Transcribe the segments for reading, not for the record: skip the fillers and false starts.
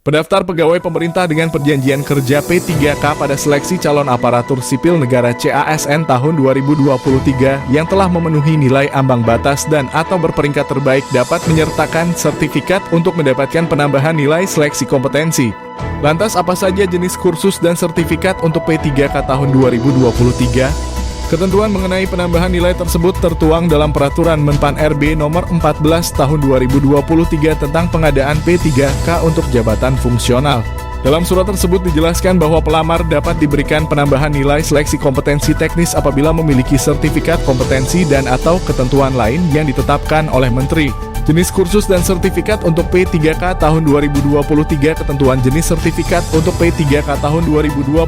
Pendaftar pegawai pemerintah dengan perjanjian kerja P3K pada seleksi calon aparatur sipil negara CASN tahun 2023 yang telah memenuhi nilai ambang batas dan atau berperingkat terbaik dapat menyertakan sertifikat untuk mendapatkan penambahan nilai seleksi kompetensi. Lantas apa saja jenis kursus dan sertifikat untuk P3K tahun 2023? Ketentuan mengenai penambahan nilai tersebut tertuang dalam Peraturan Menpan RB Nomor 14 Tahun 2023 tentang pengadaan P3K untuk jabatan fungsional. Dalam surat tersebut dijelaskan bahwa pelamar dapat diberikan penambahan nilai seleksi kompetensi teknis apabila memiliki sertifikat kompetensi dan atau ketentuan lain yang ditetapkan oleh Menteri. Jenis kursus dan sertifikat untuk P3K tahun 2023. Ketentuan jenis sertifikat untuk P3K tahun 2023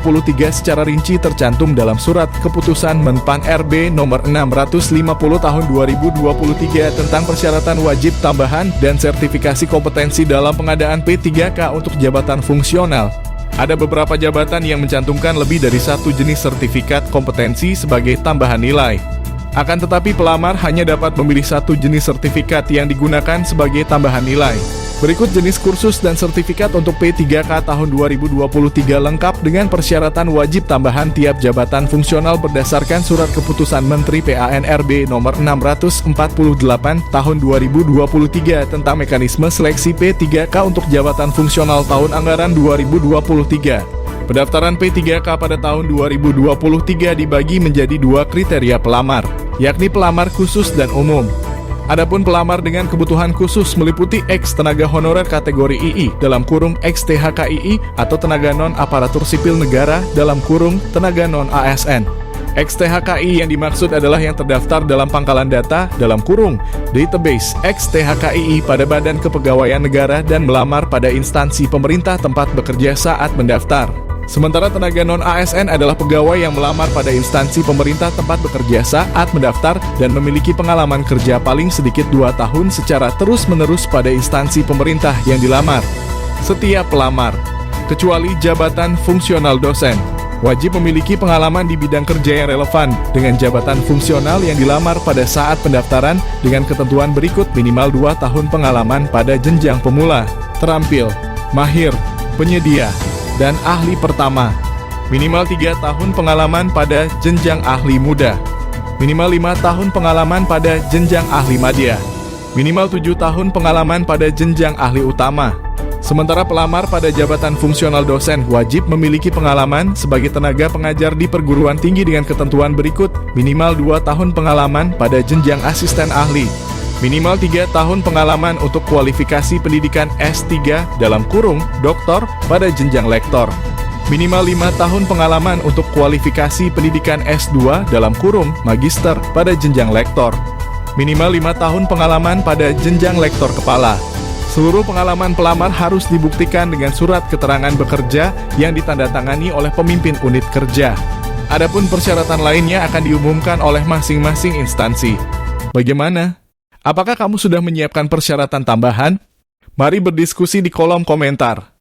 secara rinci tercantum dalam Surat Keputusan Menpan RB Nomor 650 Tahun 2023 tentang persyaratan wajib tambahan dan sertifikasi kompetensi dalam pengadaan P3K untuk jabatan fungsional. Ada beberapa jabatan yang mencantumkan lebih dari satu jenis sertifikat kompetensi sebagai tambahan nilai. Akan tetapi pelamar hanya dapat memilih satu jenis sertifikat yang digunakan sebagai tambahan nilai. Berikut jenis kursus dan sertifikat untuk P3K tahun 2023 lengkap dengan persyaratan wajib tambahan tiap jabatan fungsional berdasarkan Surat Keputusan Menteri PAN-RB Nomor 648 Tahun 2023 tentang mekanisme seleksi P3K untuk jabatan fungsional tahun anggaran 2023. Pendaftaran P3K pada tahun 2023 dibagi menjadi dua kriteria pelamar, yakni pelamar khusus dan umum. Adapun pelamar dengan kebutuhan khusus meliputi X tenaga honorer kategori II dalam kurung X THKII atau tenaga non-aparatur sipil negara dalam kurung tenaga non-ASN. X THKI yang dimaksud adalah yang terdaftar dalam pangkalan data dalam kurung database X THKII pada Badan Kepegawaian Negara dan melamar pada instansi pemerintah tempat bekerja saat mendaftar. Sementara tenaga non-ASN adalah pegawai yang melamar pada instansi pemerintah tempat bekerja saat mendaftar dan memiliki pengalaman kerja paling sedikit 2 tahun secara terus-menerus pada instansi pemerintah yang dilamar. Setiap pelamar, kecuali jabatan fungsional dosen, wajib memiliki pengalaman di bidang kerja yang relevan dengan jabatan fungsional yang dilamar pada saat pendaftaran dengan ketentuan berikut: minimal 2 tahun pengalaman pada jenjang pemula, terampil, mahir, penyedia, dan ahli pertama. Minimal 3 tahun pengalaman pada jenjang ahli muda. Minimal 5 tahun pengalaman pada jenjang ahli madya. Minimal 7 tahun pengalaman pada jenjang ahli utama. Sementara pelamar pada jabatan fungsional dosen wajib memiliki pengalaman sebagai tenaga pengajar di perguruan tinggi dengan ketentuan berikut: minimal 2 tahun pengalaman pada jenjang asisten ahli. Minimal 3 tahun pengalaman untuk kualifikasi pendidikan S3 dalam kurung doktor pada jenjang lektor. Minimal 5 tahun pengalaman untuk kualifikasi pendidikan S2 dalam kurung magister pada jenjang lektor. Minimal 5 tahun pengalaman pada jenjang lektor kepala. Seluruh pengalaman pelamar harus dibuktikan dengan surat keterangan bekerja yang ditandatangani oleh pemimpin unit kerja. Adapun persyaratan lainnya akan diumumkan oleh masing-masing instansi. Bagaimana? Apakah kamu sudah menyiapkan persyaratan tambahan? Mari berdiskusi di kolom komentar.